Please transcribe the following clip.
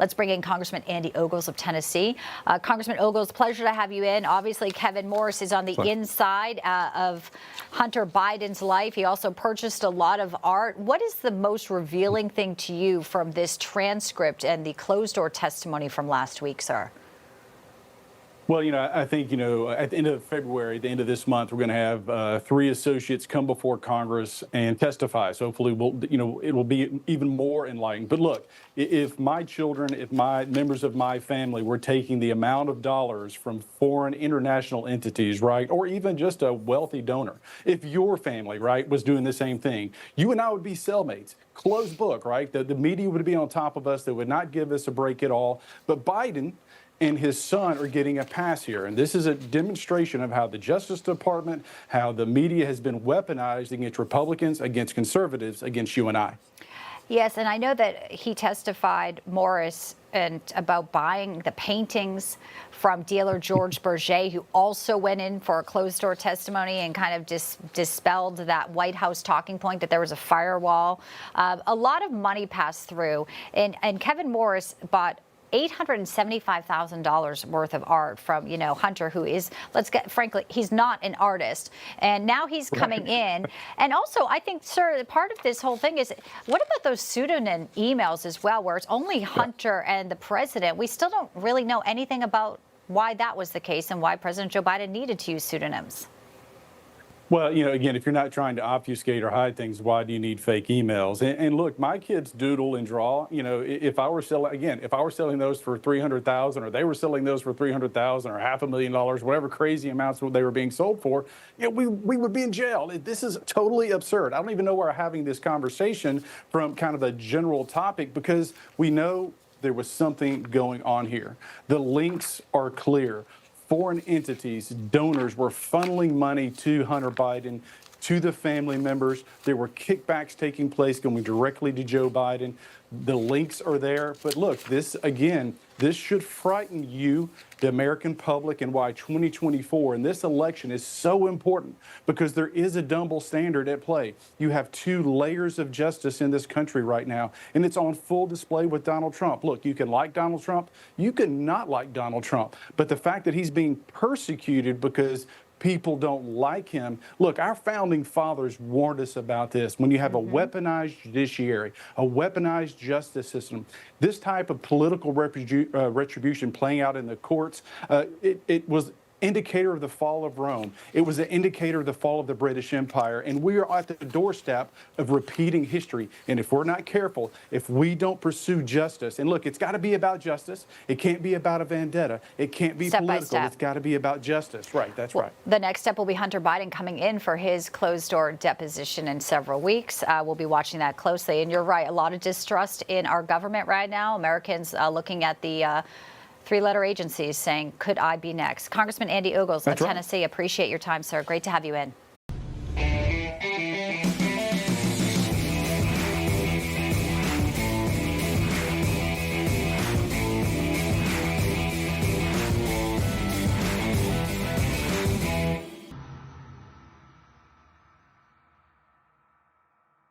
Let's bring in Congressman Andy Ogles of Tennessee. Congressman Ogles, pleasure to have you in. Obviously, Kevin Morris is on the inside of Hunter Biden's life. He also purchased a lot of art. What is the most revealing thing to you from this transcript and the closed-door testimony from last week, sir? Well, I think, at the end of February, at the end of this month, we're going to have 3 associates come before Congress and testify. So hopefully, it will be even more enlightening. But look, if my children, if my members of my family were taking the amount of dollars from foreign international entities, right, or even just a wealthy donor, if your family, right, was doing the same thing, you and I would be cellmates. Closed book, right? The media would be on top of us. They would not give us a break at all. But Biden and his son are getting a pass here. And this is a demonstration of how the Justice Department, how the media has been weaponized against Republicans, against conservatives, against you and I. Yes, and I know that he testified, Morris, and about buying the paintings from dealer George Berger, who also went in for a closed-door testimony and kind of dispelled that White House talking point that there was a firewall. A lot of money passed through, and Kevin Morris bought $875,000 worth of art from, Hunter, who is, frankly, he's not an artist. And now he's coming in. And also, I think, sir, part of this whole thing is, what about those pseudonym emails as well, where it's only Hunter and the president? We still don't really know anything about why that was the case and why President Joe Biden needed to use pseudonyms. Well, again, if you're not trying to obfuscate or hide things, why do you need fake emails? And look, my kids doodle and draw. If I were selling those for $300,000, or they were selling those for $300,000 or $500,000, whatever crazy amounts they were being sold for, we would be in jail. This is totally absurd. I don't even know why we're having this conversation from kind of a general topic, because we know there was something going on here. The links are clear. Foreign entities, donors were funneling money to Hunter Biden, to the family members. There were kickbacks taking place going directly to Joe Biden. The links are there. But look, this should frighten you, the American public, and why 2024 and this election is so important, because there is a double standard at play. You have 2 layers of justice in this country right now, and it's on full display with Donald Trump. Look, you can like Donald Trump, you can not like Donald Trump, but the fact that he's being persecuted because people don't like him. Look, our founding fathers warned us about this. When you have a weaponized judiciary, a weaponized justice system, this type of political retribution playing out in the courts, it was indicator of the fall of Rome. It was an indicator of the fall of the British Empire. And we are at the doorstep of repeating history. And if we're not careful, if we don't pursue justice, and look, it's got to be about justice. It can't be about a vendetta. It can't be political. It's got to be about justice. Right, that's right. The next step will be Hunter Biden coming in for his closed-door deposition in several weeks. We'll be watching that closely. And you're right, a lot of distrust in our government right now. Americans looking at the 3-letter agencies saying, could I be next? Congressman Andy Ogles of Tennessee, appreciate your time, sir. Great to have you in.